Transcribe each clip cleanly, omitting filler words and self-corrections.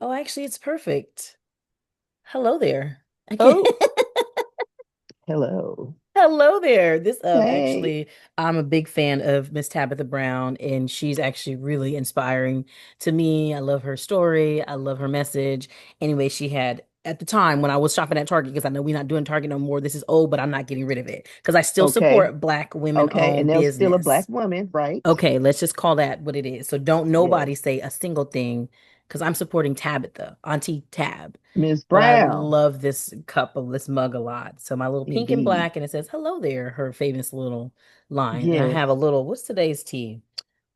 Oh, actually, it's perfect. Hello there. I can't. Oh, hello. Hello there. This Hey. actually, I'm a big fan of Miss Tabitha Brown, and she's actually really inspiring to me. I love her story. I love her message. Anyway, she had at the time when I was shopping at Target, because I know we're not doing Target no more. This is old, but I'm not getting rid of it because I still Okay. support Black Okay. women-owned And there's still a black business. woman, right? Okay, let's just call that what it is. So don't Yes. nobody say a single thing because I'm supporting Tabitha, Auntie Tab. Miss But I Brown. love this mug a lot. So my little pink and Indeed. black, and it says "Hello there," her famous little line. And I Yes. have a little, what's today's tea?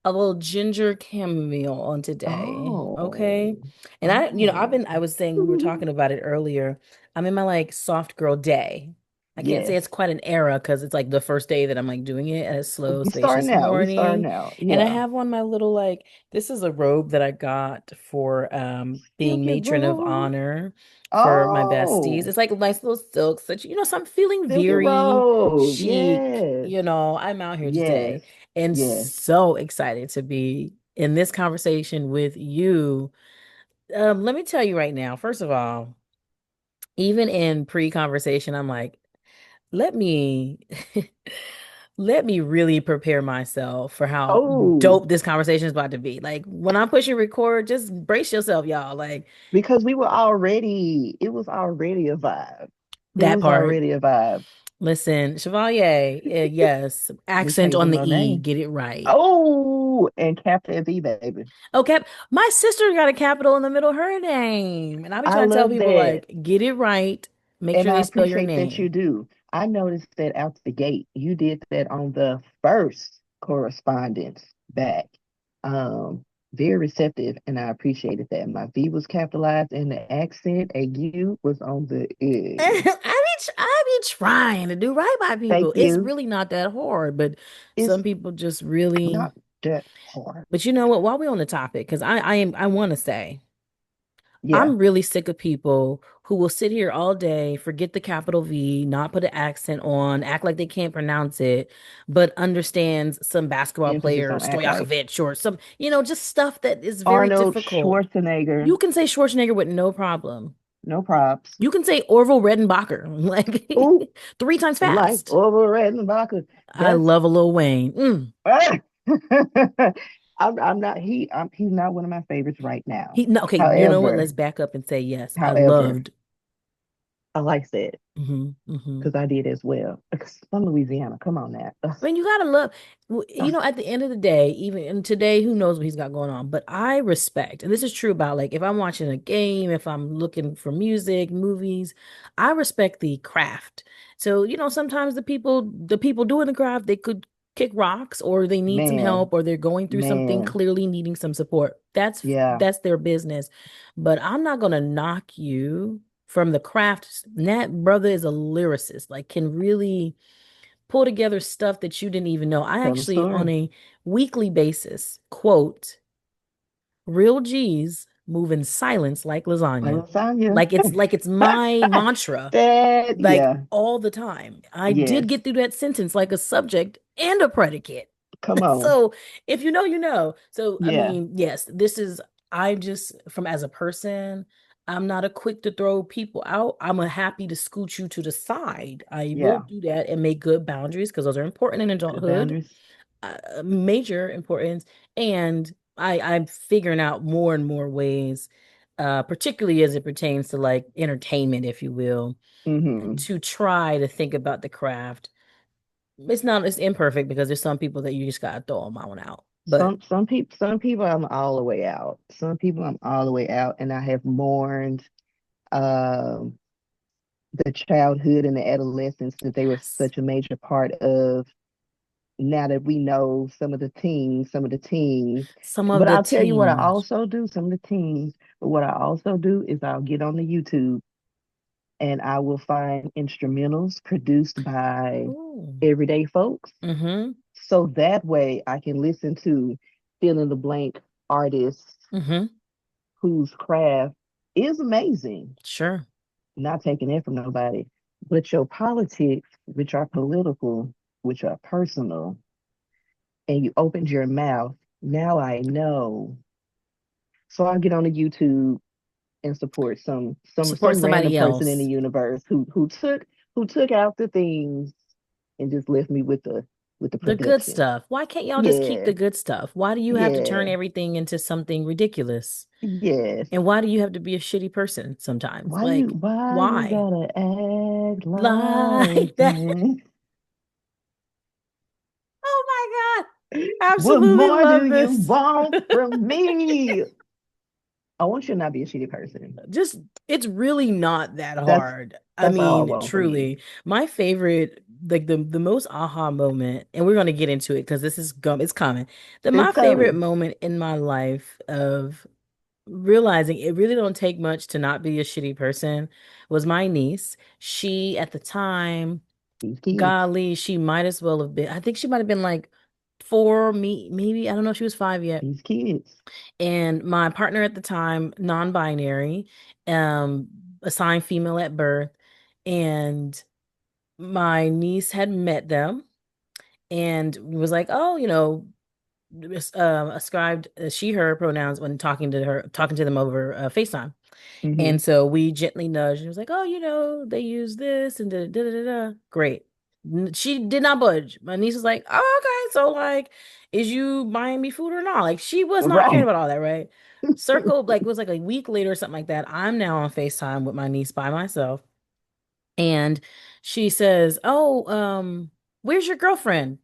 A little ginger chamomile on today. Oh. Okay. And Oh. I was saying, we were talking about it earlier. I'm in my like soft girl day. I can't say Yes. it's quite an era because it's like the first day that I'm like doing it at a slow, We starting spacious out. We starting morning. out. And I Yeah. have on my little like, this is a robe that I got for being Silky matron of robe. honor for my besties. Oh. It's like nice little silks that so I'm feeling Silky very robe. chic. Yes. I'm out here Yes. today and Yes. so excited to be in this conversation with you. Let me tell you right now, first of all, even in pre-conversation, I'm like, let me let me really prepare myself for how Oh. dope this conversation is about to be. Like when I'm pushing record, just brace yourself, y'all. Like Because it was already a vibe. It that was part. already a vibe. Listen, Chevalier, yes, Let me accent change on the my E, name. get it right. Oh, and Captain V, baby. Okay, my sister got a capital in the middle of her name, and I be I trying to tell love people that. like, get it right, make And sure I they spell your appreciate that you name. do. I noticed that out the gate. You did that on the first correspondence back. Um, Very receptive, and I appreciated that. My V was capitalized and the accent, a U was on the edge. I be trying to do right by Thank people. It's you. really not that hard, but It's some people just really. not that hard. But you know what? While we're on the topic, because I want to say Yeah. I'm really sick of people who will sit here all day, forget the capital V, not put an accent on, act like they can't pronounce it, but understands some basketball Emphasis player, on act like. Stojakovic, or some, just stuff that is very Arnold difficult. Schwarzenegger, You can say Schwarzenegger with no problem. no props. You can say Orville Redenbacher, like Ooh, three times like fast. over Redenbacher. I That's love a Lil Wayne. I'm not he's not one of my favorites right now. No, okay, you know what? However, Let's back up and say yes. I however, loved. I like that Hmm. because I did as well. Because from Louisiana, come on now. Ugh, I mean, you gotta love, ugh, at the end of the day, even and today, who knows what he's got going on. But I respect, and this is true about like if I'm watching a game, if I'm looking for music, movies, I respect the craft. So, sometimes the people doing the craft, they could kick rocks or they need some man, help or they're going through something man, clearly needing some support. yeah, That's their business. But I'm not gonna knock you from the craft. That brother is a lyricist, like can really pull together stuff that you didn't even know. I tell the actually, on story. a weekly basis, quote, real G's move in silence like Like lasagna. lasagna. Like it's my mantra, That, like yeah, all the time. I did yes. get through that sentence like a subject and a predicate. Come on. So if you know, you know. So I Yeah, mean, yes, I just from as a person, I'm not a quick to throw people out. I'm a happy to scoot you to the side. I will yeah. do that and make good boundaries because those are important in Good adulthood, boundaries. major importance. And I'm figuring out more and more ways, particularly as it pertains to like entertainment, if you will, Hmm. to try to think about the craft. It's imperfect because there's some people that you just gotta throw them on out. But Some people I'm all the way out. Some people I'm all the way out, and I have mourned um the childhood and the adolescence that they were yes, such a major part of. Now that we know some of the teens, some of but the I'll tell you what I teens. also do. Some of the teens, but what I also do is I'll get on the YouTube and I will find instrumentals produced by Ooh. everyday folks. Mm-hmm. So that way I can listen to fill in the blank artists Mm-hmm. whose craft is amazing. Sure. Not taking it from nobody, but your politics, which are political, which are personal, and you opened your mouth. Now I know. So I'll get on the YouTube and support Support some random somebody person in the else. universe who took out the things and just left me with the The good production. stuff. Why can't y'all just keep Yeah, the good stuff? Why do you have to turn yeah, everything into something ridiculous? yes. And why do you have to be a shitty person sometimes? Like, Why you why? gotta act like Like that. that? Oh my God. What Absolutely more do love you this. want from me? I want you to not be a shitty person. Just, it's really not that That's hard. I that's all I mean, want from you. truly, my favorite, like the most aha moment, and we're gonna get into it because this is it's coming. My It's favorite coming. moment in my life of realizing it really don't take much to not be a shitty person was my niece. She at the time, These kids. golly, she might as well have been. I think she might have been like four, me maybe. I don't know if she was five yet. These kids. And my partner at the time, non-binary, um, assigned female at birth, and my niece had met them and was like, oh, ascribed she, her pronouns when talking to them over FaceTime. Hmm. And so we gently nudged. It was like, oh, they use this and da da da da da. Great. She did not budge. My niece was like, oh, okay. So like, is you buying me food or not? Like she was not caring Right. about all that, right? Circled like it was like a week later or something like that. I'm now on FaceTime with my niece by myself. And she says, "Oh, where's your girlfriend?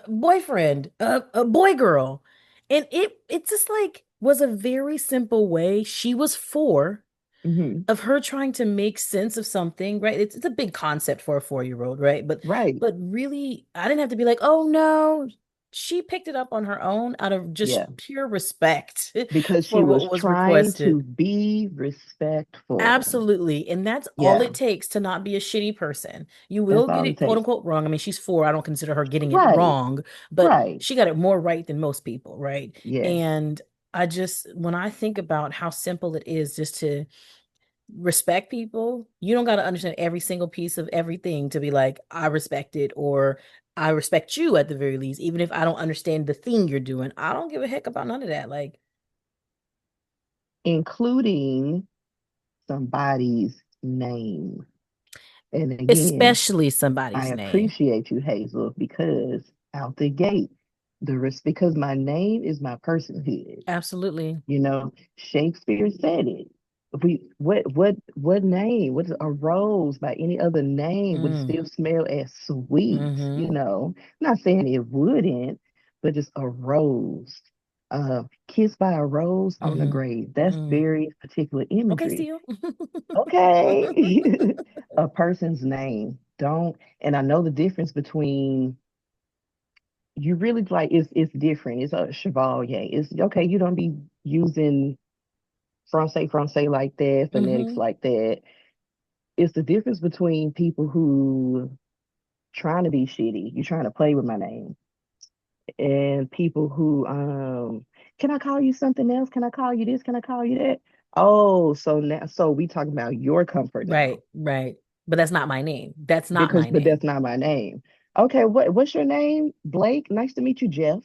Boyfriend? A boy girl?" And it just like was a very simple way. She was four Hmm. of her trying to make sense of something, right? It's a big concept for a 4-year-old, right? Right. But really, I didn't have to be like, "Oh no." She picked it up on her own out of Yeah. just pure respect Because for she what was was trying to requested. be respectful. Absolutely. And that's all Yeah. it takes to not be a shitty person. You will That's get all it it quote takes. unquote wrong. I mean, she's four. I don't consider her getting it Right. wrong, but Right. she got it more right than most people, right? Yes. And when I think about how simple it is just to respect people, you don't got to understand every single piece of everything to be like, I respect it, or I respect you at the very least, even if I don't understand the thing you're doing. I don't give a heck about none of that. Like, Including somebody's name. And again, especially I somebody's name. appreciate you, Hazel, because out the gate, the risk because my name is my personhood. Absolutely. You know, Shakespeare said it. What name? What is a rose by any other name would Mm. still smell as sweet? You Mm-hmm. know, not saying it wouldn't, but just a rose. Kissed by a rose on a Mm-hmm. grave. That's Mm. very particular Okay, imagery. Steele. Okay. A person's name. Don't, and I know the difference between you really like it's different. It's a chevalier. It's okay, you don't be using Francais like that, phonetics Mm-hmm. like that. It's the difference between people who trying to be shitty, you trying to play with my name, and people who can I call you something else? Can I call you this? Can I call you that? Oh, so now so we talking about your comfort now. Right, right. But that's not my name. That's not Because my but name. that's not my name. Okay, what's your name? Blake. Nice to meet you, Jeff.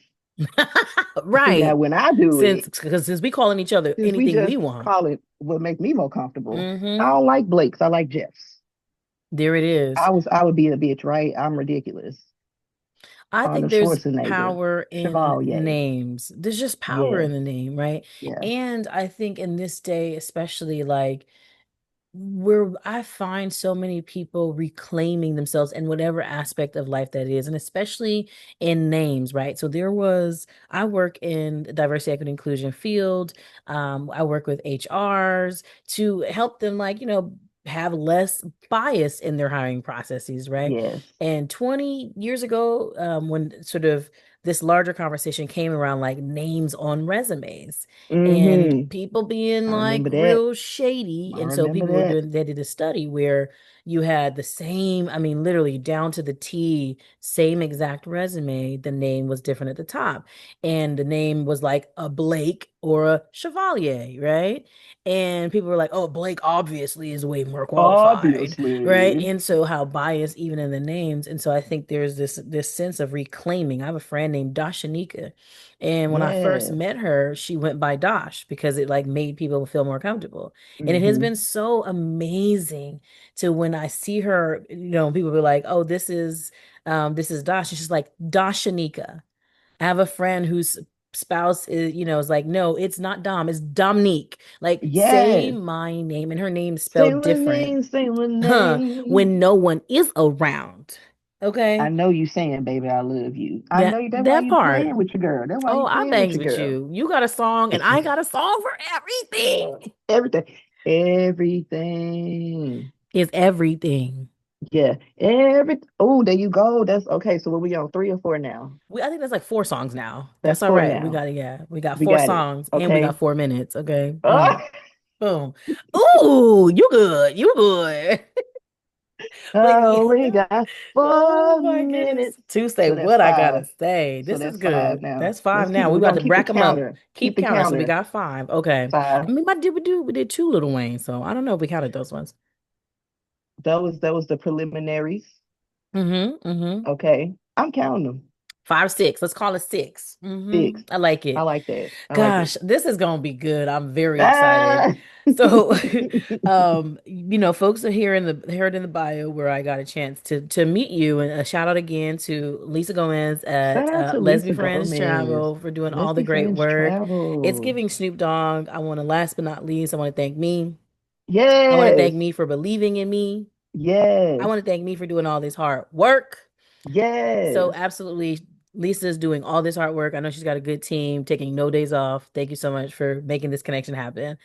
See now Right. when I do Since it, because since we calling each other since we anything just we want. call it what make me more comfortable. I Mm-hmm. don't like Blakes. I like Jeffs. There it is. I would be a bitch, right? I'm ridiculous. I think Arnold there's Schwarzenegger, power in Chevalier. names. There's just power Yes, in the name, right? yeah. And I think in this day, especially like where I find so many people reclaiming themselves in whatever aspect of life that is, and especially in names, right? So I work in the diversity, equity, inclusion field. I work with HRs to help them, like, have less bias in their hiring processes, right? Yes. And 20 years ago, when sort of this larger conversation came around like names on resumes and Mm-hmm. people being I like remember that. real shady. I And so remember people were that. doing, they did a study where you had the same, I mean, literally down to the T, same exact resume. The name was different at the top. And the name was like a Blake or a Chevalier, right? And people were like, oh, Blake obviously is way more qualified, right? Obviously. And so how biased even in the names. And so I think there's this sense of reclaiming. I have a friend named Dashanika. And when I first Yes. met her, she went by Dosh because it like made people feel more comfortable. And it has Mm-hmm. been so amazing to when I see her, people be like, oh, this is Dosh. And she's like, Dashanika. I have a friend whose spouse is like, no, it's not Dom, it's Dominique. Like, say Yes. my name, and her name is Say spelled my different, name, say my huh? name. When no one is around. I Okay? know you saying, baby, I love you. I know That you. That's why that you part. playing with your girl. That's why Oh, you I playing with bangs your with girl. you. You got a song, and I got a song for everything. Everything. Everything. Is everything. Yeah. Oh, there you go. That's okay. So what we on 3 or 4 now? I think that's like 4 songs now. That's That's all 4 right. We now. got it. Yeah, we got We four got it. songs, and we got Okay. 4 minutes. Okay. Oh, Boom. Ooh, you good. You good. But yeah. oh, we got Oh four my goodness. minutes. To say So that's what I gotta 5. say. So This is that's 5 good. now. That's five Let's keep now. it. We We're about gonna to keep the rack them up. counter. Keep Keep the counting. So we counter. got five. Okay. 5. I mean, we did two Little Wayne, so I don't know if we counted those ones. That was the preliminaries. Mm-hmm. Okay. I'm counting them. 5, 6. Let's call it 6. 6. I like I it. like that. I like it. Gosh, this is gonna be good. I'm very excited. Ah! So, folks are here heard in the bio where I got a chance to meet you, and a shout out again to Lisa Gomez Shout at out to Lesbian Lisa Friends Gomez. Travel for doing Let's all the be great friends work. It's travel. giving Snoop Dogg. Last but not least, I want to thank me. I want to thank Yes. me for believing in me. I Yes. want to thank me for doing all this hard work. So Yes. absolutely, Lisa's doing all this hard work. I know she's got a good team, taking no days off. Thank you so much for making this connection happen.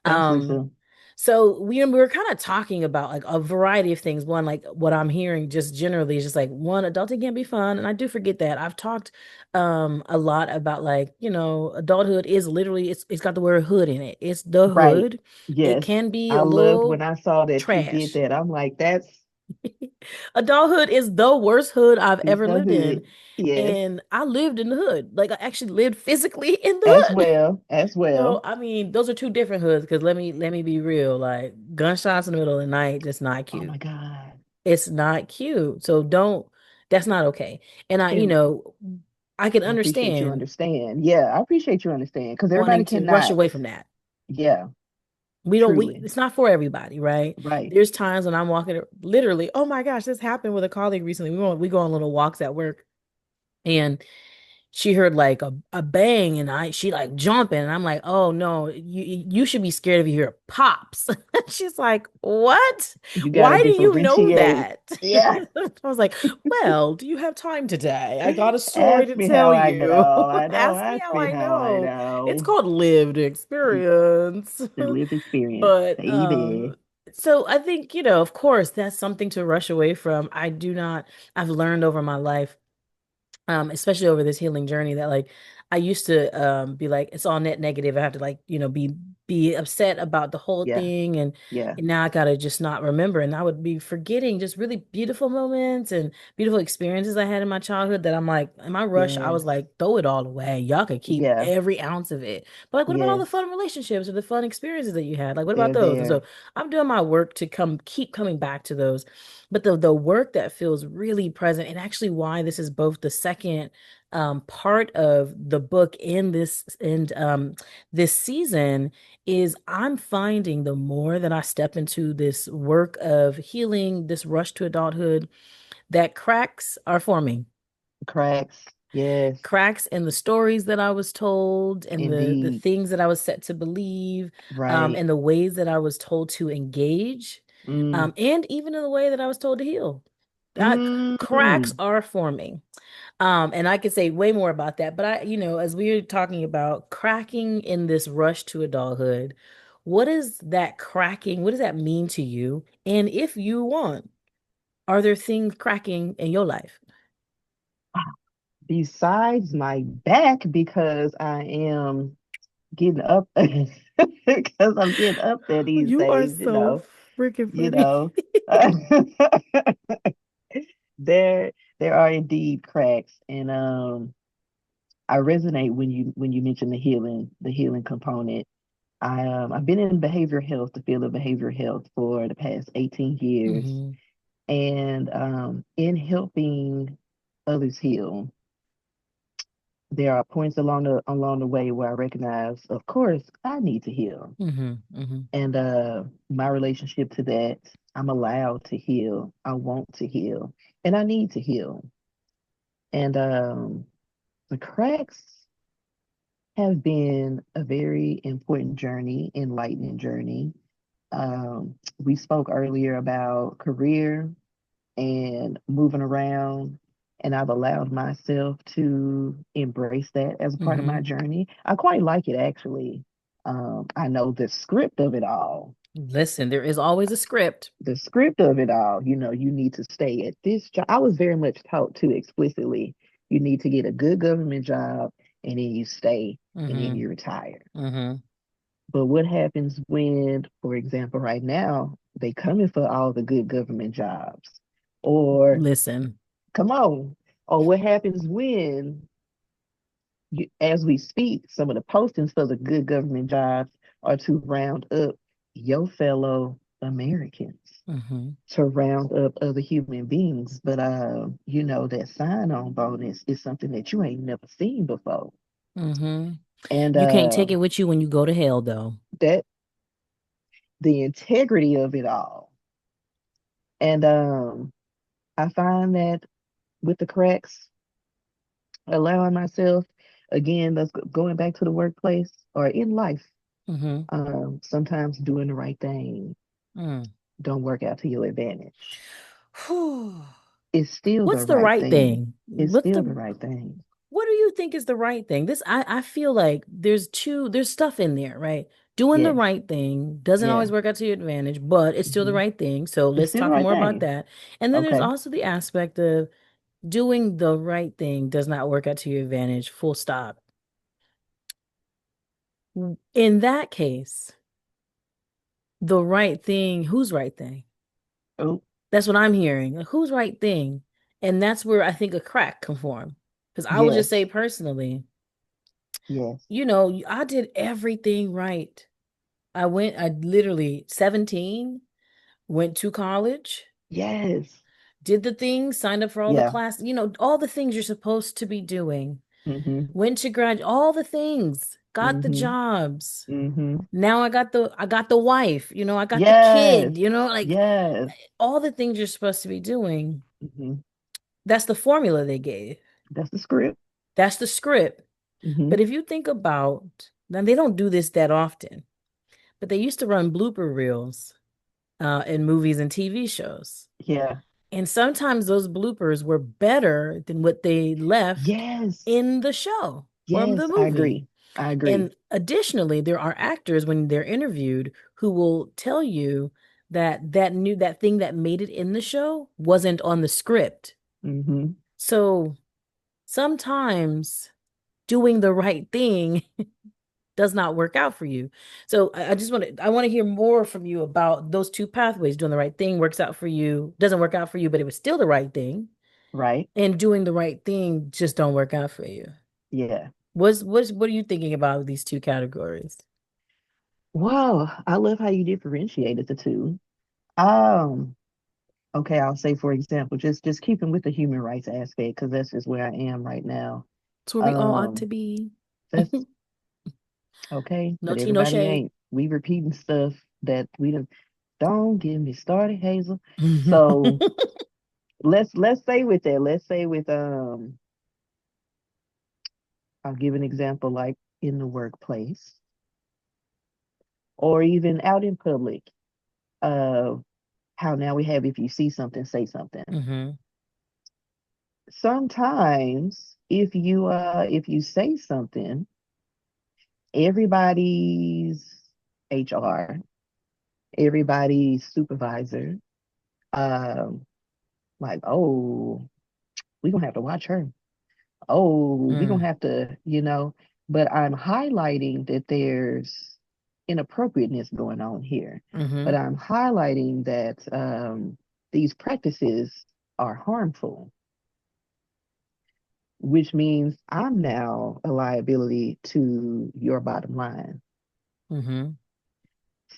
Thanks, Um, Lisa. so we were kind of talking about like a variety of things. One, like what I'm hearing just generally is just like one, adulting can be fun. And I do forget that. I've talked a lot about like, adulthood is literally it's got the word hood in it. It's the Right. hood. It Yes. can be I a loved when little I saw that you did trash. that. I'm like, that's Adulthood is the worst hood I've is ever the lived in. hood. Yes. And I lived in the hood. Like I actually lived physically in the As hood. well. As So well. I mean, those are two different hoods because let me be real. Like gunshots in the middle of the night, just not Oh cute. my God. It's not cute. So don't that's not okay. And And I can I appreciate you understand understand. Yeah, I appreciate you understand because everybody wanting to rush cannot. away from that. Yeah, We don't we truly. it's not for everybody, right? Right. There's times when I'm walking literally, oh my gosh, this happened with a colleague recently. We go on little walks at work. And she heard like a bang and she like jumping and I'm like, oh no, you should be scared if you hear pops. She's like, what? You got to Why do you know differentiate. that? Yeah. I was like, well, do you have time today? I got a story Ask to me how tell I you. know. I know. Ask me Ask how me I how I know. It's know. called lived experience. The lived experience, But baby. so I think, of course, that's something to rush away from. I've learned over my life, especially over this healing journey, that like I used to be like it's all net negative. I have to like, be upset about the whole Yeah. thing, Yeah. and now I gotta just not remember, and I would be forgetting just really beautiful moments and beautiful experiences I had in my childhood that I'm like, in my rush, I was Yes. like, throw it all away. Y'all could keep Yeah. every ounce of it. But like, what about all the Yes. fun relationships or the fun experiences that you had? Like, what about They're those? And so there. I'm doing my work to keep coming back to those. But the work that feels really present, and actually why this is both the second part of the book in this season, is I'm finding the more that I step into this work of healing, this rush to adulthood, that cracks are forming. Cracks. Yes. Cracks in the stories that I was told, and the Indeed. things that I was set to believe, Right. and the ways that I was told to engage, Mm. and even in the way that I was told to heal. That cracks Mm. are forming. And I could say way more about that, but as we're talking about cracking in this rush to adulthood, what is that cracking? What does that mean to you? And if you want, are there things cracking in your life? Besides my back, because I am getting up, because I'm getting up there these You are days, so freaking you funny. know. There there are indeed cracks, and I resonate when you mention the healing component. I've been in behavioral health, the field of behavioral health for the past 18 years. Hmm. And in helping others heal, there are points along the way where I recognize, of course, I need to heal. Hmm. Hmm. And my relationship to that, I'm allowed to heal. I want to heal, and I need to heal. And the cracks have been a very important journey, enlightening journey. We spoke earlier about career and moving around. And I've allowed myself to embrace that as a part of my Hmm. journey. I quite like it, actually. I know the script of it all. Listen, there is always a script. The script of it all, you need to stay at this job. I was very much taught too explicitly, you need to get a good government job and then you stay and then Hmm. you retire. Hmm. But what happens when, for example, right now, they coming for all the good government jobs? Or Listen. come on. Or what happens when, as we speak, some of the postings for the good government jobs are to round up your fellow Americans, Hmm. to round up other human beings. But that sign-on bonus is something that you ain't never seen before. Hmm. And You can't take it with you when you go to hell, though. that the integrity of it all. And I find that with the cracks, allowing myself, again, that's going back to the workplace or in life, Hmm. sometimes doing the right thing Mm. don't work out to your advantage. Whew. It's still the What's the right right thing. thing? It's still the right thing. What do you think is the right thing? I feel like there's stuff in there, right? Doing the Yes. right thing doesn't Yeah. always work out to your advantage, but it's still the Hmm. right thing. So It's let's still the talk right more about thing. that. And then there's Okay. also the aspect of doing the right thing does not work out to your advantage, full stop. In that case, the right thing, whose right thing? Oh, That's what I'm hearing. Like, whose right thing? And that's where I think a crack can form. Because I will just say yes. personally, Yes. I did everything right. I literally 17, went to college, Yes. did the things, signed up for all the Yeah. class, all the things you're supposed to be doing. Hmm. Went to all the things, got the Hmm. jobs. Hmm. Now I got the wife, I got the Yes. kid, like Yes. all the things you're supposed to be doing. Hmm. That's the formula they gave. That's the script. That's the script. Hmm. But if you think about, now they don't do this that often, but they used to run blooper reels in movies and TV shows. Yeah. And sometimes those bloopers were better than what they left Yes. in the show or the Yes. I movie. agree. I agree. And additionally, there are actors when they're interviewed who will tell you that thing that made it in the show wasn't on the script. Hmm. So sometimes doing the right thing does not work out for you. So I want to hear more from you about those two pathways. Doing the right thing works out for you, doesn't work out for you, but it was still the right thing. Right. And doing the right thing just don't work out for you. Yeah. What are you thinking about these two categories? Wow. I love how you differentiated the two. Um, okay, I'll say for example, just keeping with the human rights aspect, because that's just where I am right now. It's where we all ought to Um, be. that's okay, No but tea, no everybody shade. ain't. We repeating stuff that we don't get me started, Hazel. So let's say with that, let's say with I'll give an example like in the workplace or even out in public. Uh, how now we have if you see something, say something. Hmm. Sometimes if you say something, everybody's HR, everybody's supervisor, um, like, oh, we're gonna have to watch her. Oh, we're gonna Mm. have to, but I'm highlighting that there's inappropriateness going on here. But Hmm. I'm highlighting that these practices are harmful. which means I'm now a liability to your bottom line. Mm-hmm.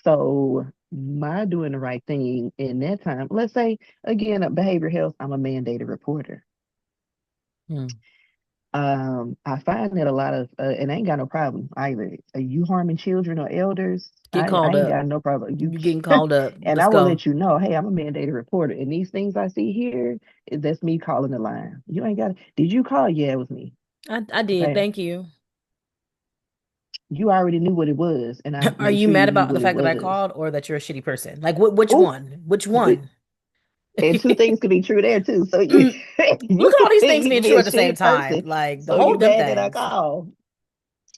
So my doing the right thing in that time, let's say again, behavioral health, I'm a mandated reporter. Mm. I find that a lot of, and I ain't got no problem either. You harming children or elders, Get I called ain't up. got no problem. You You getting called up. and Let's I will go. let you know, hey, I'm a mandated reporter, and these things I see here, that's me calling the line. You ain't got. Did you call? Yeah, it was me. I did. Okay, Thank you. you already knew what it was, and I Are made you sure mad you knew about the what it fact that I was. called or that you're a shitty person? Like which Oh, one? Which but one? and two things could be true there too. So you Mm, you look at all these things you being can be true a at the same shitty time. person. Like the So you hold them mad that I things. called.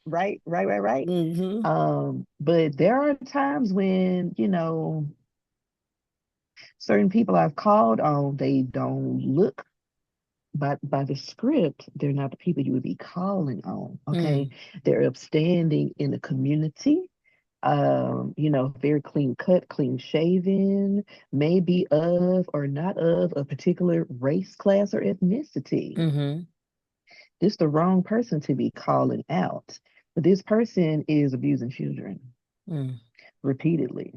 Right. Hmm. But there are times when, certain people I've called on, they don't look by the script, they're not the people you would be calling on. Okay. Mm, They're upstanding in the community. Very clean cut, clean shaven, maybe of or not of a particular race, class, or ethnicity. mm-hmm. This the wrong person to be calling out. But this person is abusing children Mm. repeatedly,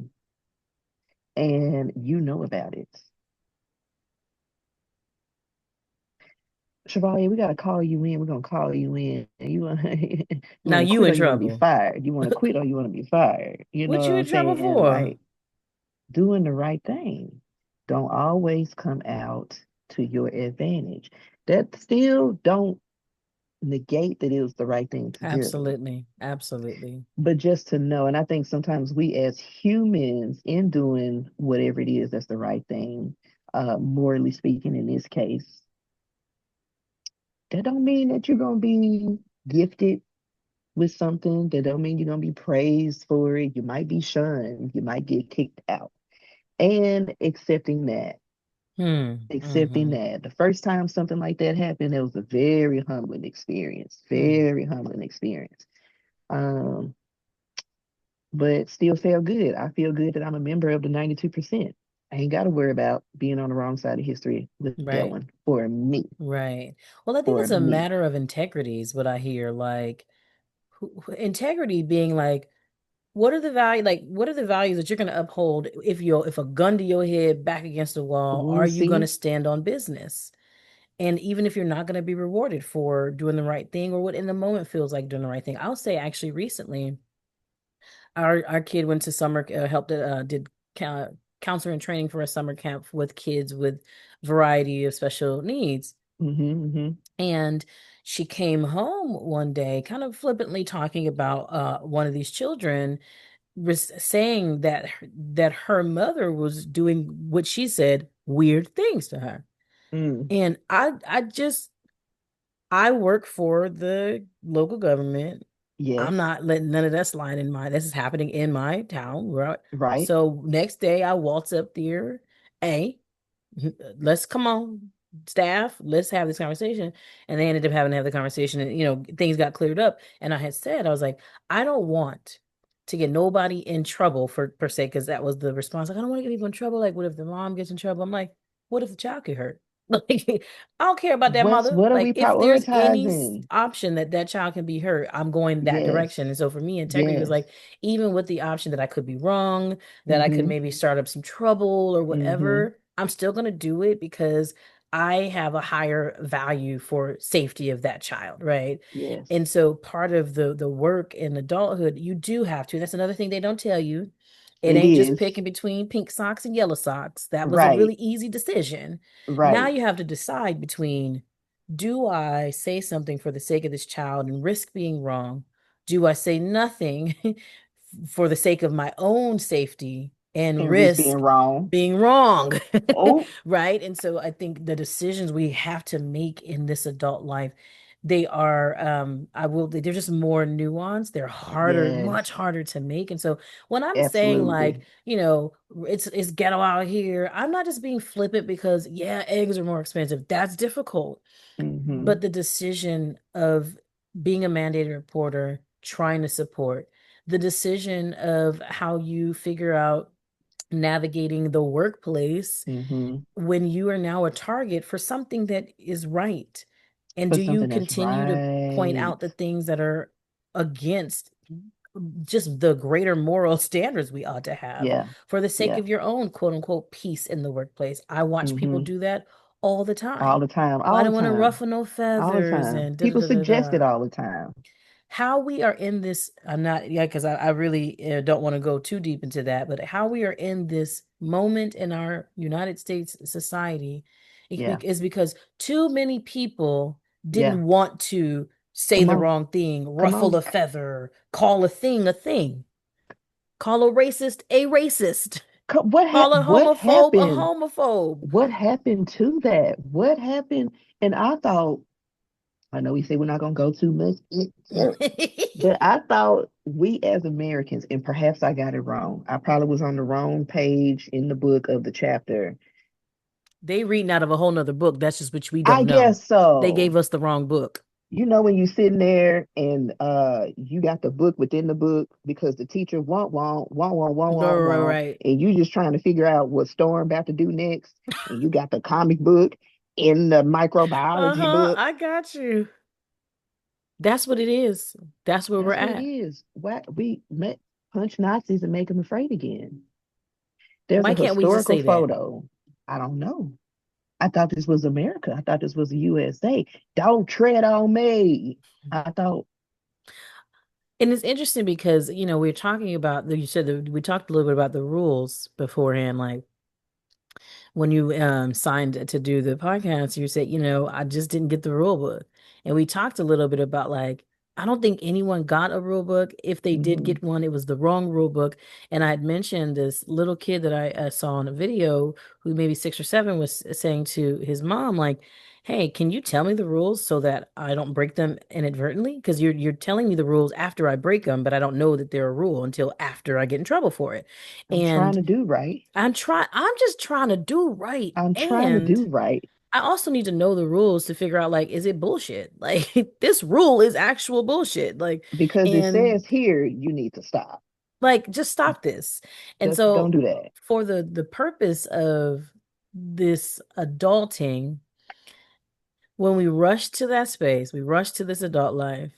and you know about it. Chevalier, we gotta call you in. We're gonna call you in. And you want you Now want to you quit in or you want to be trouble. fired? You want to quit or you want to be fired? You know What what you I'm in trouble saying? for? Like doing the right thing. Don't always come out to your advantage. That still don't negate that it was the right thing to do. Absolutely. Absolutely. But just to know, and I think sometimes we as humans, in doing whatever it is that's the right thing, morally speaking, in this case, that don't mean that you're gonna be gifted with something. That don't mean you're gonna be praised for it. You might be shunned. You might get kicked out. And Hmm. accepting Mm-hmm. that. The first time something like that happened, it was a very humbling experience. Mm. Very humbling experience. Um, but still felt good. I feel good that I'm a member of the 92%. I ain't got to worry about being on the wrong side of history with that Right. one for me. Right. Well, I think For it's a me. matter of integrity is what I hear. Like integrity being like, what are the values that you're going to uphold if a gun to your head back against the wall, Ooh, are you going to see? stand on business? And even if you're not going to be rewarded for doing the right thing or what in the moment feels like doing the right thing. I'll say actually recently, our kid went to summer, helped did counseling and training for a summer camp with kids with variety of special needs. Mm-hmm. And she came home one day, kind of flippantly talking about one of these children, saying that her mother was doing what she said weird things to her. Mm. And I work for the local government. I'm Yes. not letting none of that slide in my this is happening in my town. Right. Right. So next day I waltz up there. Hey, let's come on, staff, let's have this conversation. And they ended up having to have the conversation and things got cleared up. And I had said, I was like, I don't want to get nobody in trouble for per se, because that was the response. Like, I don't want to get people in trouble. Like, what if the mom gets in trouble? I'm like, what if the child get hurt? Like, I don't care about that mother. What are Like, we if there's any prioritizing? option that that child can be hurt, I'm going that Yes. direction. And so for me, integrity was Yes. like, even with the option that I could be wrong, that I could Mm-hmm. maybe start up some trouble or Mm-hmm. whatever, I'm still going to do it because I have a higher value for safety of that child, right? Yes. And so part of the work in adulthood, you do have to. That's another thing they don't tell you. It It ain't just is. picking between pink socks and yellow socks. That was a Right. really easy decision. Now Right. you have to decide between, do I say something for the sake of this child and risk being wrong? Do I say nothing for the sake of my own safety and And risk being risk wrong. being wrong? Oh, Right? And so I think the decisions we have to make in this adult life, they are they're just more nuanced. They're harder, yes. much harder to make. And so when I'm saying like, Absolutely. it's ghetto out here, I'm not just being flippant because yeah, eggs are more expensive. That's difficult. Mm-hmm. But the decision of being a mandated reporter, trying to support, the decision of how you figure out navigating the workplace Mm-hmm. when you are now a target for something that is right. And for do you something that's continue to point right. out the things that are against just the greater moral standards we ought to have Yeah, for the sake yeah. of your own quote unquote peace in the workplace? I watch people Mm-hmm. do that all the All time. the time, Well, I all the don't want to time, ruffle no all the feathers time. and da da People da da suggest da. it all the time. How we are in this, I'm not, yeah, because I really don't want to go too deep into that, but how we are in this moment in our United States society Yeah, is because too many people yeah. didn't want to say Come the on, wrong thing, come ruffle on. a feather, call a thing, call a racist, call What a happened? homophobe. What happened to that? What happened? And I thought, I know we say we're not gonna go too much into, but I thought we as Americans, and perhaps I got it wrong. I probably was on the wrong page in the book of the chapter. They reading out of a whole nother book. That's just which we I don't know. guess They so. gave us the wrong book. You know when you sitting there and you got the book within the book because the teacher want, Right. and you just trying to figure out what Storm about to do next, and you got the comic book in the microbiology Uh-huh. book. I got you. That's what it is. That's where we're That's what it at. is. What we met punch Nazis and make them afraid again. There's Why a can't we just historical say that? photo. I don't know. I thought this was America. I thought this was the USA. Don't tread on me. I thought, And it's interesting because, we're talking about, you said that we talked a little bit about the rules beforehand, like when you signed to do the podcast, you said, I just didn't get the rule book. And we talked a little bit about like, I don't think anyone got a rule book. If they did mm-hmm, get one, it was the wrong rule book. And I had mentioned this little kid that I saw in a video who maybe 6 or 7 was saying to his mom, like, hey, can you tell me the rules so that I don't break them inadvertently? Because you're telling me the rules after I break them, but I don't know that they're a rule until after I get in trouble for it. I'm trying And to do right. I'm just trying to do right. I'm trying to And do right I also need to know the rules to figure out like, is it bullshit? Like this rule is actual bullshit. because it And says here you need to stop. just stop this. And Just don't so do that. for the purpose of this adulting, when we rush to that space, we rush to this adult life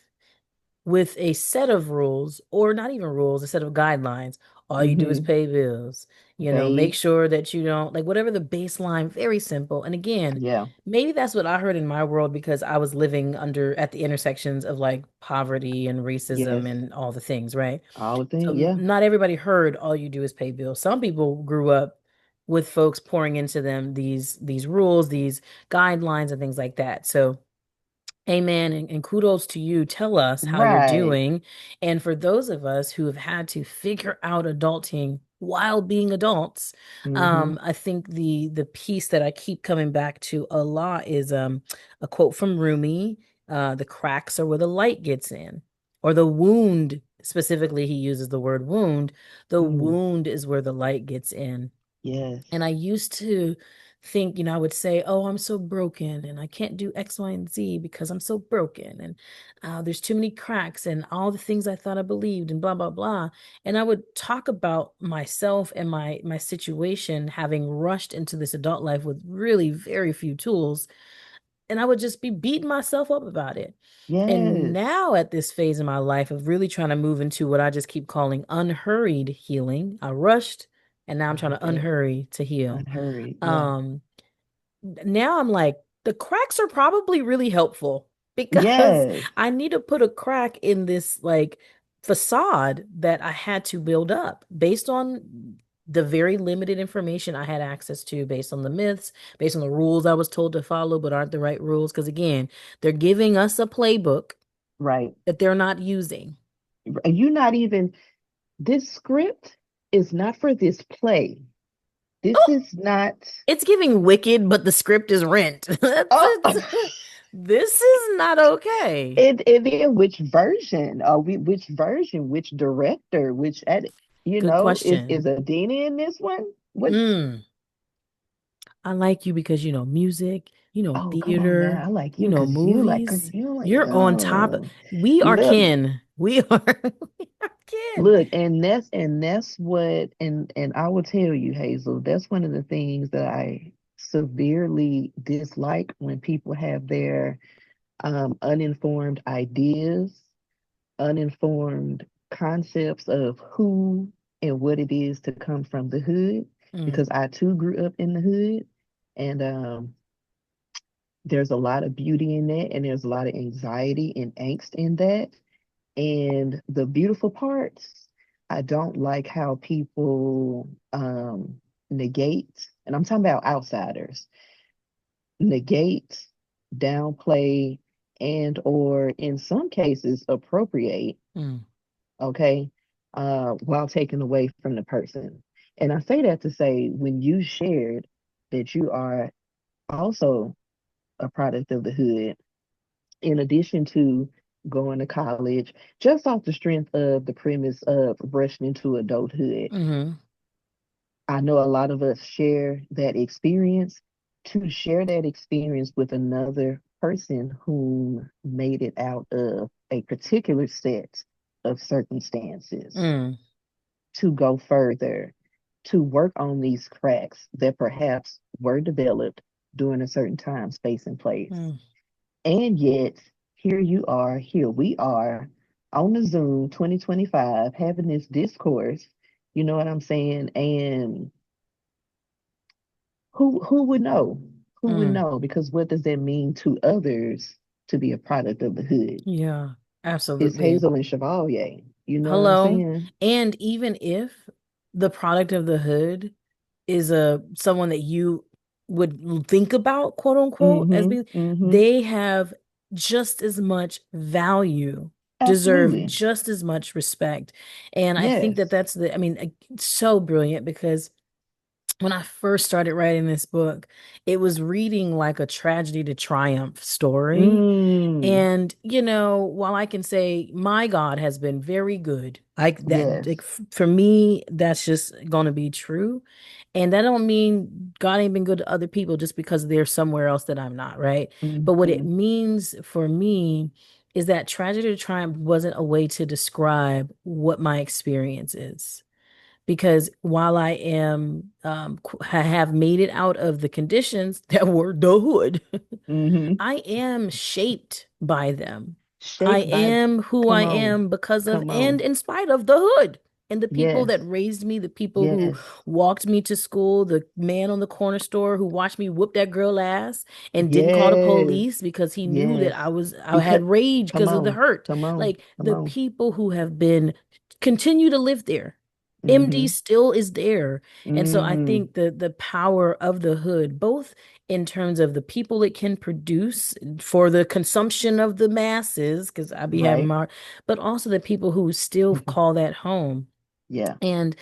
with a set of rules, or not even rules, a set of guidelines. All you do is Mm-hmm. pay bills. Make Vague. sure that you don't, like, whatever the baseline, very simple. And again, Yeah. maybe that's what I heard in my world because I was living at the intersections of like poverty and racism Yes. and all the things, right? All the So things. Yeah. not everybody heard all you do is pay bills. Some people grew up with folks pouring into them these rules, these guidelines and things like that. So amen. And kudos to you. Tell us how you're Right. doing. And for those of us who have had to figure out adulting while being adults, Mm-hmm. I think the piece that I keep coming back to a lot is a quote from Rumi. The cracks are where the light gets in, or the wound. Specifically, he uses the word wound. The Mm. wound is where the light gets in. Yes. And I used to think, I would say, oh, I'm so broken and I can't do X, Y, and Z because I'm so broken. And there's too many cracks and all the things I thought I believed and blah, blah, blah. And I would talk about myself and my situation having rushed into this adult life with really very few tools. And I would just be beating myself up about it. And Yes. now at this phase in my life of really trying to move into what I just keep calling unhurried healing, I rushed and now I'm I trying like to that. unhurry to heal. Unhurried. Yeah. Um, Now I'm like, the cracks are probably really helpful because Yes. I need to put a crack in this like facade that I had to build up based on the very limited information I had access to, based on the myths, based on the rules I was told to follow, but aren't the right rules. Because again, they're giving us a playbook Right. that they're not using. And you not even, this script is not for this play. This Oh, is not. it's giving Wicked, but the script is Rent. That's Oh, it. This is not okay. and then which version? Which version? Which director? Which edit? Good Is question. Adina in this one? What? Mm. I like you because you know music, you know Oh, come on now. theater, I like you you know because movies. you like, You're on top of, oh, we are look, kin. We are we are kin. look, and that's what, and I will tell you, Hazel, that's one of the things that I severely dislike when people have their uninformed ideas, uninformed concepts of who and what it is to come from the hood, Mm, because I too grew up in the hood. And there's a lot of beauty in that, and there's a lot of anxiety and angst in that. And the beautiful parts, I don't like how people negate, and I'm talking about outsiders, negate, downplay, and or in some cases appropriate, mm, okay, while taking away from the person. And I say that to say when you shared that you are also a product of the hood, in addition to going to college, just off the strength of the premise of rushing into adulthood. mm-hmm, I know a lot of us share that experience. To share that experience with another person who made it out of a particular set of circumstances, mm, to go further, to work on these cracks that perhaps were developed during a certain time, space, and place. mm, And yet, here you are, here we are on the Zoom 2025 having this discourse. You know what I'm saying? And who would know? Who would mm. know? Because what does that mean to others to be a product of the hood? Yeah, It's absolutely. Hazel and Chevalier. You know what I'm Hello. saying? And even if the product of the hood is a someone that you would think about, quote unquote, as Mm-hmm. being, Mm-hmm. they have just as much value, deserve Absolutely. just as much respect. And I think that Yes. that's the, I mean, so brilliant because when I first started writing this book, it was reading like a tragedy to triumph story. Mm. And, while I can say my God has been very good, like, Yes. for me, that's just going to be true. And that don't mean God ain't been good to other people just because they're somewhere else that I'm not, right? But what it Mm-hmm. means for me is that tragedy to triumph wasn't a way to describe what my experience is. Because while I am have made it out of the conditions that were the hood, Mm-hmm. I am shaped by them. I Shaped by, am who I come on, am because of come and on. in spite of the hood. And the people that Yes, raised me, the people who yes, walked me to school, the man on the corner store who watched me whoop that girl ass and didn't call the yes, police because he knew that yes. I had Because, rage come because of the on, hurt. come on, Like come the on. people who have been continue to live there. MD Mm-hmm. still is there. And so I Mm, think the power of the hood, both in terms of the people it can produce for the consumption of the masses, because I be having right. my, but also the people who still call that home. Yeah. And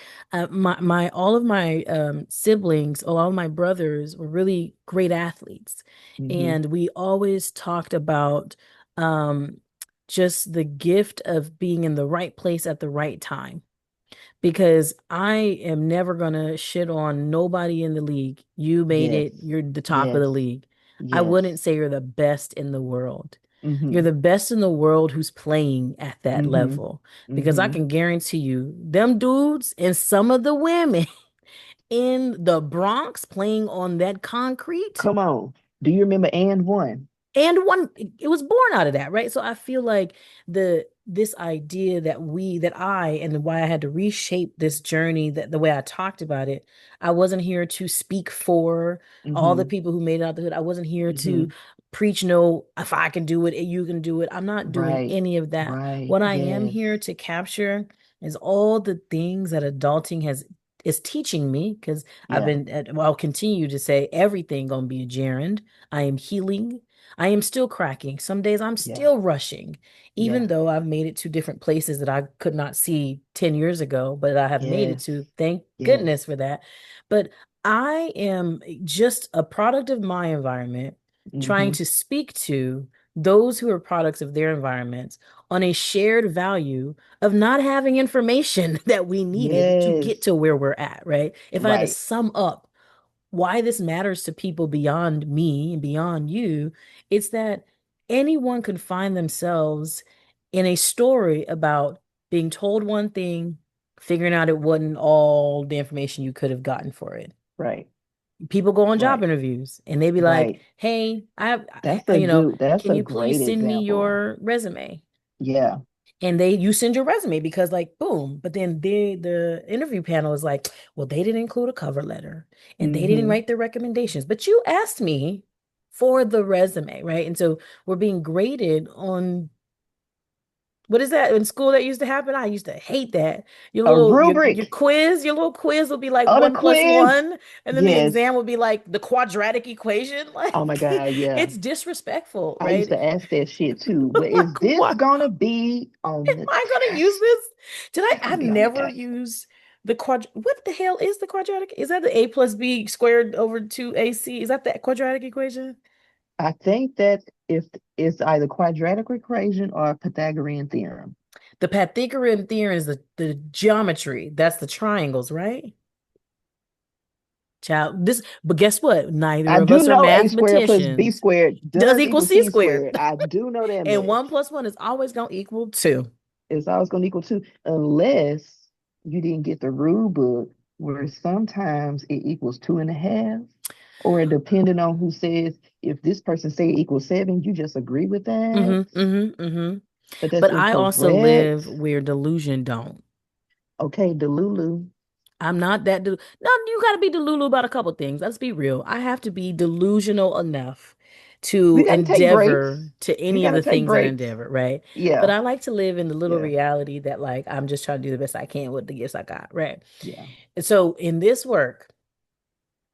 my all of my siblings, all of my brothers were really great athletes, Mm-hmm. and we always talked about um, just the gift of being in the right place at the right time because I am never gonna shit on nobody in the league. You made Yes, it, you're the top of the yes, league. I wouldn't yes. say you're the best in the world. You're Mm-hmm. the best in the world who's playing at that Mm-hmm. level. Because I Mm-hmm. can guarantee you, them dudes and some of the women in the Bronx playing on that concrete. Come on. Do you remember and one? And one, it was born out of that, right? So I feel like this idea that I and why I had to reshape this journey, that the way I talked about it, I wasn't here to speak for all the Mm-hmm. people who made it out the hood. I wasn't here Mm-hmm. to preach, no, if I can do it, you can do it. I'm not doing Right. any of that. Right. What I am Yes. here to capture is all the things that adulting has is teaching me because Yeah. well, I'll continue to say everything gonna be a gerund. I am healing. I am still cracking. Some days I'm Yeah. still rushing, even Yeah. though I've made it to different places that I could not see 10 years ago, but I have made it Yes. to. Thank Yes. goodness for that. But I am just a product of my environment, trying Mm-hmm. to speak to those who are products of their environments on a shared value of not having information that we needed to get Yes. to where we're at, right? If I had to Right. sum up why this matters to people beyond me and beyond you, it's that anyone could find themselves in a story about being told one thing, figuring out it wasn't all the information you could have gotten for it. Right. People go on job Right. interviews and they be like, Right. "Hey, That's can a you please great send me example. your resume?" Yeah. And you send your resume because like boom, but then the interview panel is like, well, they didn't include a cover letter and they didn't Mm-hmm. write their recommendations, but you asked me for the resume, right? And so we're being graded on what is that in school that used to happen? I used to hate that. A Your rubric quiz, your little quiz will be like on a one plus quiz. one, and then the Yes. exam will be like the quadratic equation. Oh my Like God, yeah. it's disrespectful, I used right? to ask that shit too. I'm Well, is like, this what? gonna be Am on the I gonna use test? this? Is it gonna I've be on the never test? used the what the hell is the quadratic? Is that the a plus b squared over 2ac? Is that the quadratic equation? I think that if it's either quadratic equation or Pythagorean theorem. The Pythagorean theorem is the geometry. That's the triangles, right? Child, but guess what? Neither I of do us are know a squared plus b mathematicians. squared Does does equal equal c c squared. squared. I do know that And much. one plus one is always gonna equal two. It's always going to equal two, unless you didn't get the rule book where sometimes it equals 2.5, or depending on who says, if this person say it equals 7, you just agree with that. But that's But I also live incorrect. where delusion don't. Okay, Delulu. I'm not that no, you got to be delulu about a couple things. Let's be real. I have to be delusional enough We to got to take breaks. endeavor to We any got of to the take things that I breaks. endeavor, right? But Yeah, I like to live in the little yeah, reality that like I'm just trying to do the best I can with the gifts I got, right? yeah, And so in this work,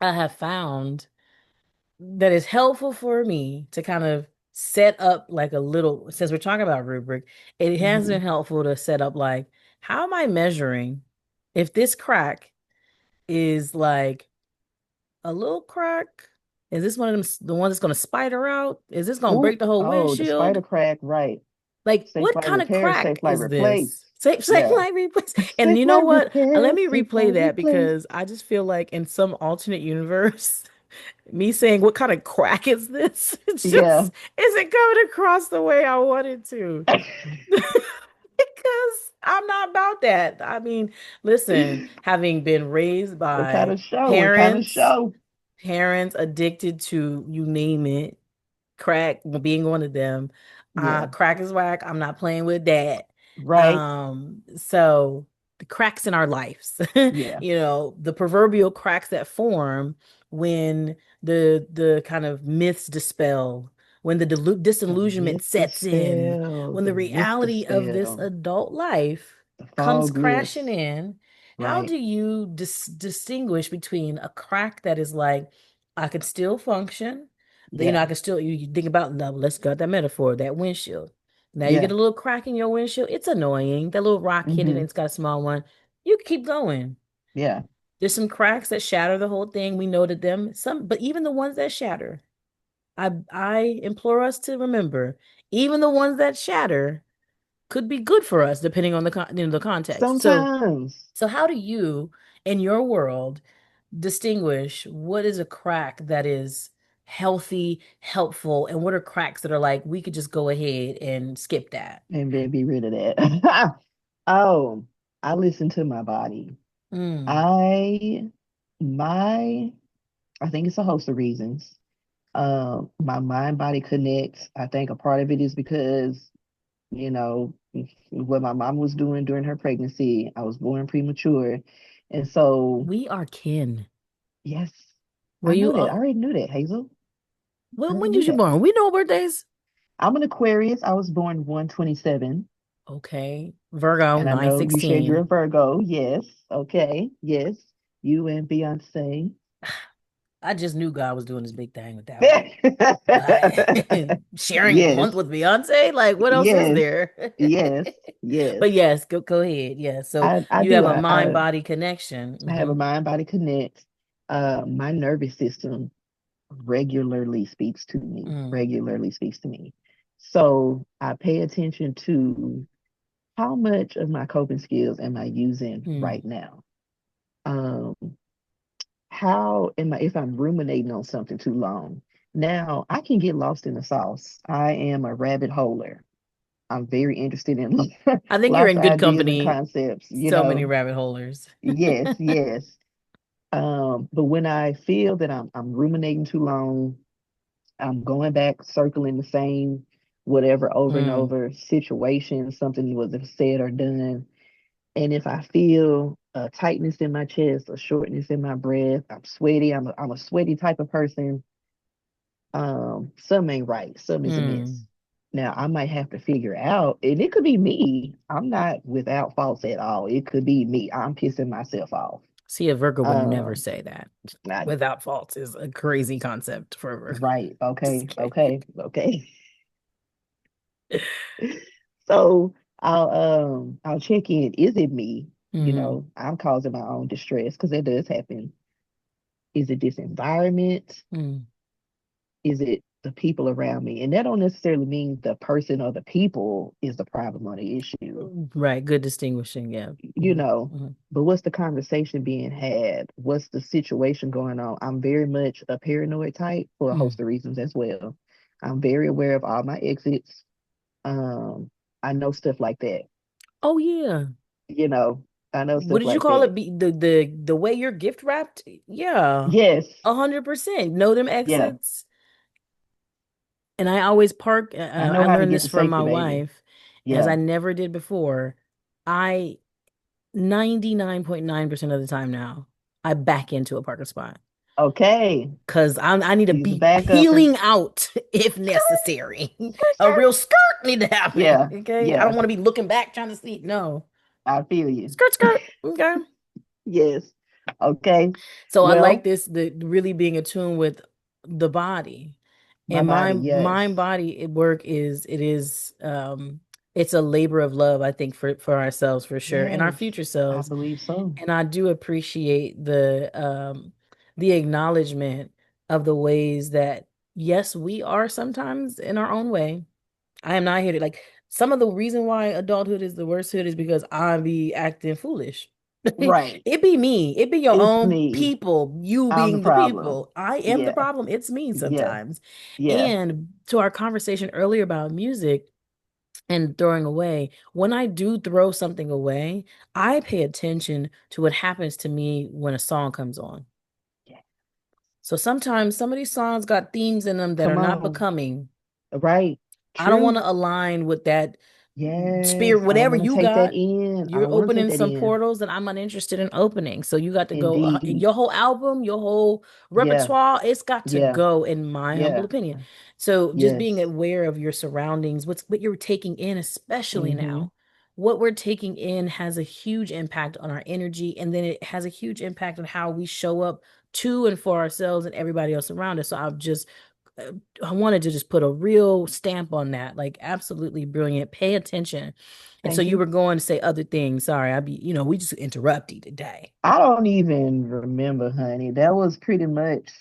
I have found that it's helpful for me to kind of set up like a little, since we're talking about rubric, it has been hmm helpful to set up like, how am I measuring if this crack is like a little crack? Is this one of them, the one that's going to spider out? Is this going to break Oh, the whole oh, the spider windshield? crack, right. Like, Safe what light kind of repair, crack safe light is replace. this? Say Yeah. like replace. And Safe you know light what? Let repair, me safe replay light that replace. because I just feel like in some alternate universe, me saying what kind of crack is this? It's Yeah. just isn't coming across the way I wanted to. Because I'm not about that. I mean, listen, having been raised What kind by of show? What kind of parents, show? parents addicted to you name it, crack being one of them. Yeah. Crack is whack. I'm not playing with that. Right. So the cracks in our lives, Yeah. the proverbial cracks that form when the kind of myths dispel, when the The disillusionment myth sets in, dispel. when The the myth reality of this dispel. adult life The comes fog crashing lifts. in. How Right. do you distinguish between a crack that is like, I could still function? Yeah. I can still, you think about, now let's got that metaphor, that windshield. Now you get Yeah. a little crack in your windshield. It's annoying. That little rock hit it and hmm it's got a small one. You can keep going. Yeah. There's some cracks that shatter the whole thing. We noted them. But even the ones that shatter, I implore us to remember, even the ones that shatter could be good for us depending on the context. Sometimes. So how do you, in your world, distinguish what is a crack that is healthy, helpful, and what are cracks that are like, we could just go ahead and skip that? And then be rid of that. Oh, I listen to my body. Mm. I my I think it's a host of reasons. My mind body connects. I think a part of it is because, you know, what my mom was doing during her pregnancy. I was born premature. And so, We are kin. yes, Were I you, know that. I already knew that, Hazel. I already when knew was you that. born? We know birthdays. I'm an Aquarius. I was born 127. Okay. Virgo, And I know you said you're a 9/16. Virgo. Yes. Okay. Yes. You and Beyonce. I just knew God was doing this big thing with that one. Like sharing a Yes. month with Beyonce, like what else is Yes. there? Yes. Yes. But yes, go ahead. Yeah. So I you have do. a mind body connection. I have a mind body connect. My nervous system regularly speaks to me, Mm, regularly speaks to me. So I pay attention to how much of my coping skills am I using mm. right now? Um, how am I, if I'm ruminating on something too long? Now I can get lost in the sauce. I am a rabbit holer. I'm very interested in I think you're lots in of good ideas and company. concepts, So many rabbit holers. Yes, yes. But when I feel that I'm ruminating too long, I'm going back, circling the same whatever over and Mm, over situation, something was said or done. And if I feel a tightness in my chest, a shortness in my breath, I'm sweaty, I'm a sweaty type of person, something ain't right, something is amiss. mm. Now I might have to figure out, and it could be me. I'm not without faults at all. It could be me. I'm pissing myself off. See, a Virgo would never Um, say that. not Without faults is a crazy concept for a Virgo. right. Just Okay, kidding. okay, okay. So I'll check in. Is it me? Hmm. I'm causing my own distress because that does happen. Is it this environment? Mm. Is it the people around me? And that don't necessarily mean the person or the people is the problem or the issue, Right. Good distinguishing. Yeah. you Hmm. know. Hmm. But what's the conversation being had? What's the situation going on? I'm very much a paranoid type for a Mm. host of reasons as well. I'm very aware of all my exits. Um, I know stuff like that. Oh yeah. You know, I know What stuff did you like call that. it? The way you're gift wrapped? Yeah. Yes, 100%. Know them yeah. exits. And I always park. I know I how to learned get this to from my safety, baby. wife, as Yeah. I never did before. I 99.9% of the time now, I back into a parking spot Okay. because I need to She's a be backupper. peeling out if Skirt, necessary. skirt, A skirt. real skirt need to happen. Yeah, Okay. I don't yeah. want to be looking back trying to see. No. I feel you. Skirt, skirt. Okay. Yes. Okay. So I like Well, this, the really being attuned with the body. my And body, my yes. mind body work is it's a labor of love, I think, for ourselves for sure and our Yes. future I selves. believe so. And I do appreciate the acknowledgement of the ways that yes, we are sometimes in our own way. I am not here to like some of the reason why adulthood is the worst hood is because I be acting foolish. Right. It be me. It be your It's own me. people, you I'm the being the problem. people. I am the Yeah. problem. It's me Yeah. sometimes. Yeah. And to our conversation earlier about music and throwing away, when I do throw something away, I pay attention to what happens to me when a song comes on. Yeah. So sometimes some of these songs got themes in them that are Come not on. becoming. Right. I don't want True. to align with that spirit, Yes. I don't whatever want to you take that got. in. I You're don't want to take opening that some in. portals that I'm not interested in opening. So you got to go, Indeed. your whole album, your whole Yeah. repertoire, it's got to Yeah. go, in my humble Yeah. opinion. So just Yes. being aware of your surroundings, what you're taking in, especially Mm-hmm. now. What we're taking in has a huge impact on our energy, and then it has a huge impact on how we show up to and for ourselves and everybody else around us. So I've just uh, I wanted to just put a real stamp on that. Like, absolutely brilliant. Pay attention. And so Thank you you. were going to say other things. Sorry, we just interrupt you today. I don't even remember, honey. That was pretty much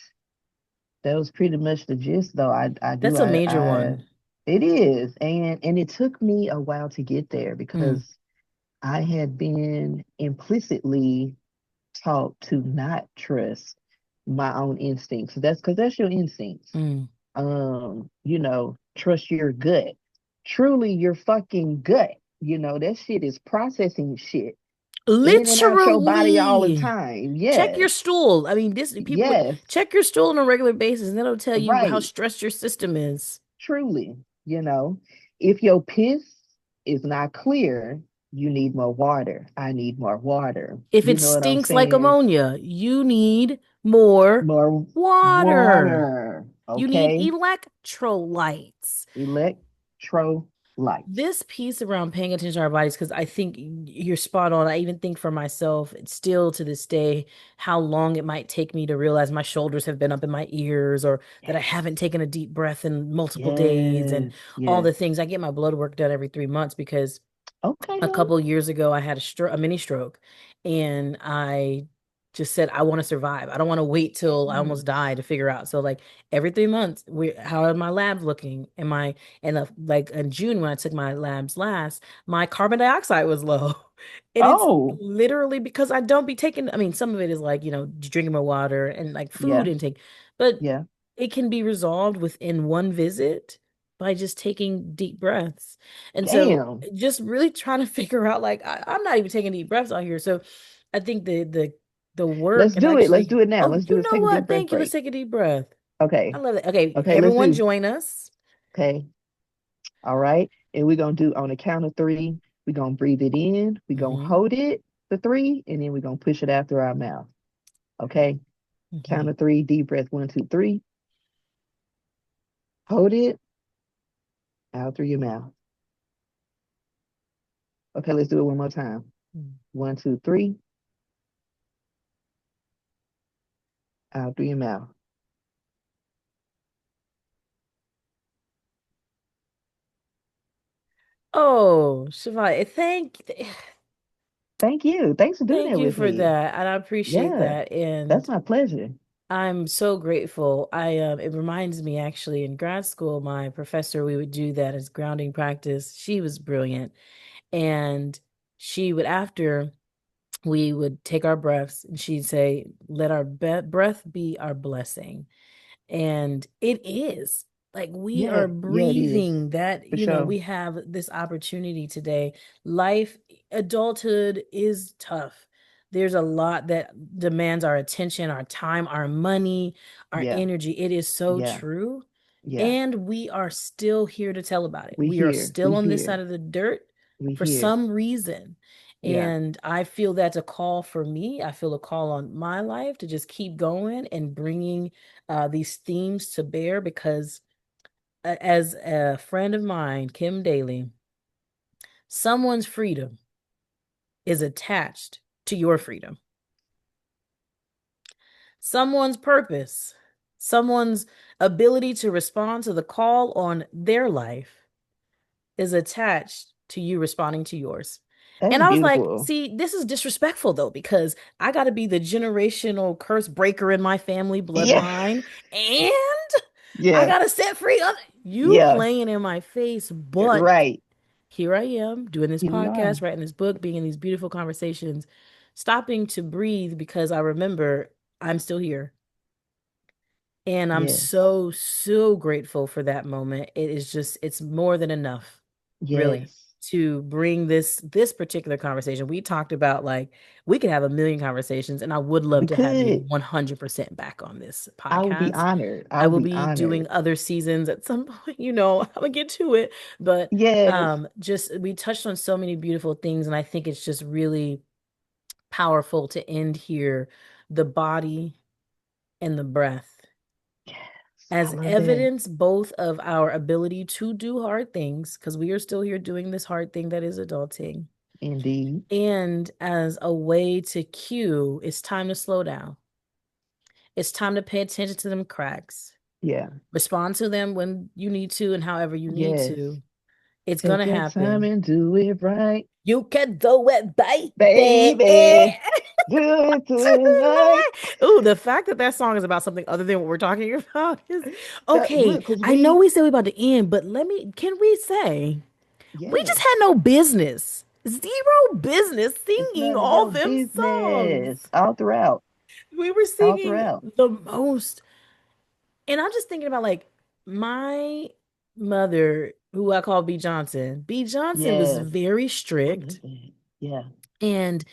the gist though. I do That's a major I one. it is. And it took me a while to get there Mm, because I had been implicitly taught to not trust my own instincts. That's because that's your instincts. mm. Trust your gut. Truly your fucking gut. That shit is processing shit in and out your body all the Literally. time. Check your Yes. stool. I mean, this people would Yes. check your stool on a regular basis, and that'll tell you how Right. stressed your system is. Truly. If your piss is not clear, you need more water. I need more water. If You it know what I'm stinks like saying? ammonia, you need more More water. water. You need Okay. electrolytes. Electrolytes. This piece around paying attention to our bodies, because I think you're spot on. I even think for myself, it's still to this day, how long it might take me to realize my shoulders have been up in my ears, or that I Yes. haven't taken a deep breath in multiple days, and Yes. all Yes. the things. I get my blood work done every 3 months because Okay, a honey. couple of years ago I had a mini stroke, and I just said I want to survive. I don't want to wait till I almost Yes. die to figure out. So like every 3 months, how are my labs looking? Am I and like in June when I took my labs last, my carbon dioxide was low. And it's Oh, literally because I don't be taking, I mean, some of it is like, drinking more water and like food yeah. intake, but Yeah. it can be resolved within one visit by just taking deep breaths. And so Damn. just really trying to figure out like I'm not even taking deep breaths out here. So I think the the Let's work and do it. Let's actually, do it now. oh, Let's do you it. know Take a deep what? breath Thank you. Let's break. take a deep breath. I Okay. love it. Okay, Okay, let's everyone do. join us. Okay. All right. And we're gonna do on the count of three. We're gonna breathe it in. We're gonna Hmm. hold it for three, and then we're gonna push it out through our mouth. Okay. Hmm. Count of three, deep breath. One, two, three. Hold it out through your mouth. Okay, let's do it one more time. One, two, three. Out through your mouth. Oh, Shivani, Thank you. Thanks for doing thank that you with for me. that. And I appreciate Yeah, that. that's And my pleasure. I'm so grateful. It reminds me actually in grad school, my professor, we would do that as grounding practice. She was brilliant. And she would, after we would take our breaths, and she'd say, let our breath be our blessing. And it is like we Yeah, are yeah, it is. breathing that, For sure. we have this opportunity today. Life, adulthood is tough. There's a lot that demands our attention, our time, our money, our Yeah, energy. It is so yeah, true. yeah. And we are still here to tell about it. We We are here. still We on this here. side of the dirt We for here. some reason. Yeah. And I feel that's a call for me. I feel a call on my life to just keep going and bringing these themes to bear because, as a friend of mine, Kim Daly, someone's freedom is attached to your freedom. Someone's purpose, someone's ability to respond to the call on their life is attached to you responding to yours. That And is I was like, beautiful. see, this is disrespectful though, because I got to be the generational curse breaker in my family Yeah. bloodline. And I Yeah. got to set free other. You Yeah. playing in my face, but Right. here I am doing this Here we are. podcast, writing this book, being in these beautiful conversations, stopping to breathe because I remember I'm still here. And I'm Yes. so, so grateful for that moment. It is just, it's more than enough, really, Yes. to bring this particular conversation. We talked about like we could have a million conversations, and I would love We to have you could. 100% back on this I would be podcast. honored. I I would will be be honored. doing other seasons at some point, I'm gonna get to it. But Yes. just we touched on so many beautiful things, and I think it's just really powerful to end here. The body and the breath Yes. I as love that. evidence both of our ability to do hard things, because we are still here doing this hard thing that is adulting, Indeed. and as a way to cue it's time to slow down. It's time to pay attention to them cracks. Yeah. Respond to them when you need to and however you need Yes. to. It's Take gonna your time happen. and do it right, You can do it, baby. baby. Do it tonight. Ooh, the fact that that song is about something other than what we're talking about is okay. Look, because I know we, we said we about to end, but can we say we just yes, had no business, zero business it's singing none of all your them songs. business. All throughout, We were all singing throughout. the most. And I'm just thinking about like my mother, who I call B. Johnson. B. Johnson was Yes. very I love strict that. Yeah. and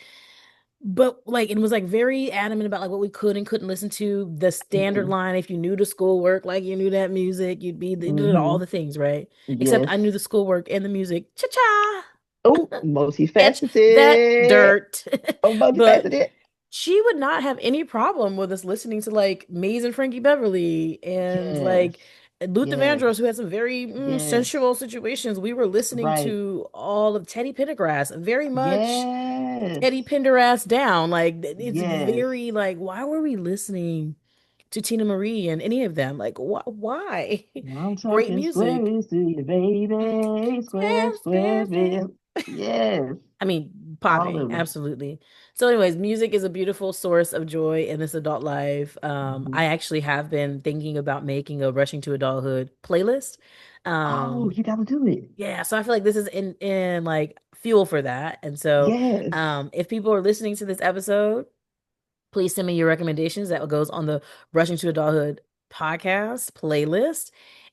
but like it was like very adamant about like what we could and couldn't listen to. The standard Mm-mm. line, if you knew the schoolwork, like you knew that music, you did all Mm-hmm. the things, right? Except Yes. I knew the schoolwork and the music. Cha-cha. Oh, Catch that multifaceted. dirt. Oh, But multifaceted. she would not have any problem with us listening to like Maze and Frankie Beverly and Yes. like Luther Yes. Vandross, who had some very Yes. sensual situations. We were listening Right. to all of Teddy Pendergrass, very much Yes. Teddy Pendergrass down. Like it's Yes. very like, why were we listening to Tina Marie and any of them? Like, why? I'm Great talking music. squares to you, baby. Square, Square, square, square. square, yes. I mean, All popping, of them. absolutely. So, anyways, music is a beautiful source of joy in this adult life. Mhm. I actually have been thinking about making a Rushing to Adulthood playlist. Oh, Um, you got to do it. yeah, so I feel like this is in like fuel for that. And so, Yes. if people are listening to this episode, please send me your recommendations. That goes on the Rushing to Adulthood podcast playlist.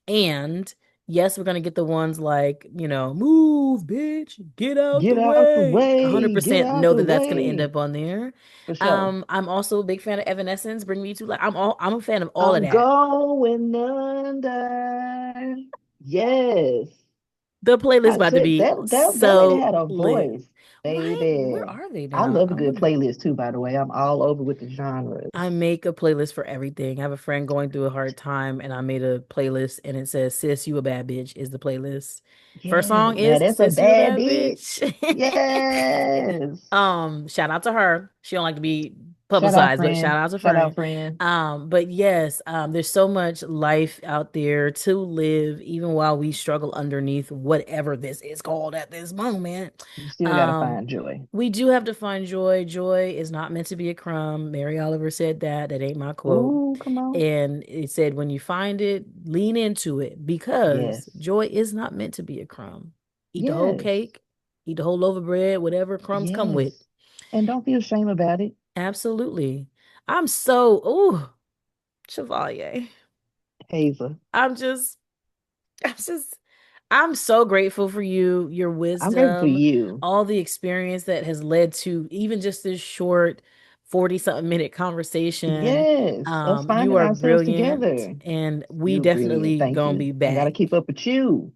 And Yes, we're gonna get the ones like, move, bitch, get out the Get out the way. way. Get 100% out know the that that's gonna end way. up on there. For sure. I'm also a big fan of Evanescence. Bring Me to Life. I'm a fan of all of I'm that. going under. Yes. The playlist I about to said be that lady so had a lit. voice, Right? baby. Where are they I now? love a good playlist too, by the way. I'm all over with the I genres. make a playlist for everything. I have a friend going through a hard time, and I made a playlist, and it says, "Sis, you a bad bitch" is the playlist. First Yes. song Now is that's a "Sis, you a bad bad bitch. bitch." Yes. Shout out to her. She don't like to be Shout out, publicized, but shout friend. out to Shout out, friend. friend. But yes, there's so much life out there to live, even while we struggle underneath whatever this is called at this moment. You still gotta Um, find joy. we do have to find joy. Joy is not meant to be a crumb. Mary Oliver said that. That ain't my quote. Ooh, come on. And it said, when you find it, lean into it because Yes. joy is not meant to be a crumb. Eat the whole Yes. cake, eat the whole loaf of bread, whatever crumbs come Yes. with. And don't feel shame about it. Absolutely. I'm so, ooh, Chevalier. Hazel. I'm just, I'm just, I'm so grateful for you, your I'm grateful for wisdom, you. all the experience that has led to even just this short 40 something minute conversation. Yes. Us You finding are ourselves brilliant, together. and we You're brilliant. definitely Thank gonna you. be I gotta back. keep up with you.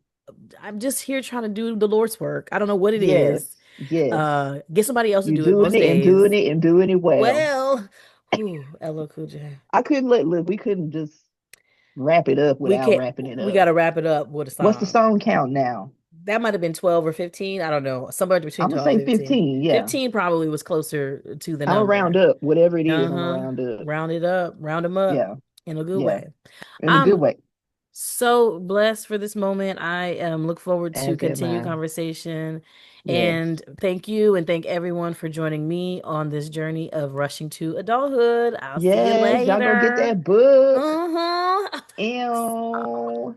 I'm just here trying to do the Lord's work. I don't know what it Yes. is. Yes. Get somebody else to You do it doing most it and doing days. it and doing it well. Well, whew, LL Cool J. I couldn't let look, we couldn't just wrap it up We without can't, wrapping it we up. gotta wrap it up with a What's the song. song count now? That might have been 12 or 15. I don't know. Somewhere between I'm gonna 12 say and 15. 15. Yeah. 15 probably was closer to the I'm gonna round number. up. Whatever it is, I'm gonna Uh-huh. round up. Round it up, round them up Yeah. in a good Yeah. way. In a good I'm way. so blessed for this moment. I look forward to As am continue I. conversation. Yes. And thank you and thank everyone for joining me on this journey of rushing to adulthood. I'll see you Yes. Y'all go get later. that book. Uh-huh. Ew.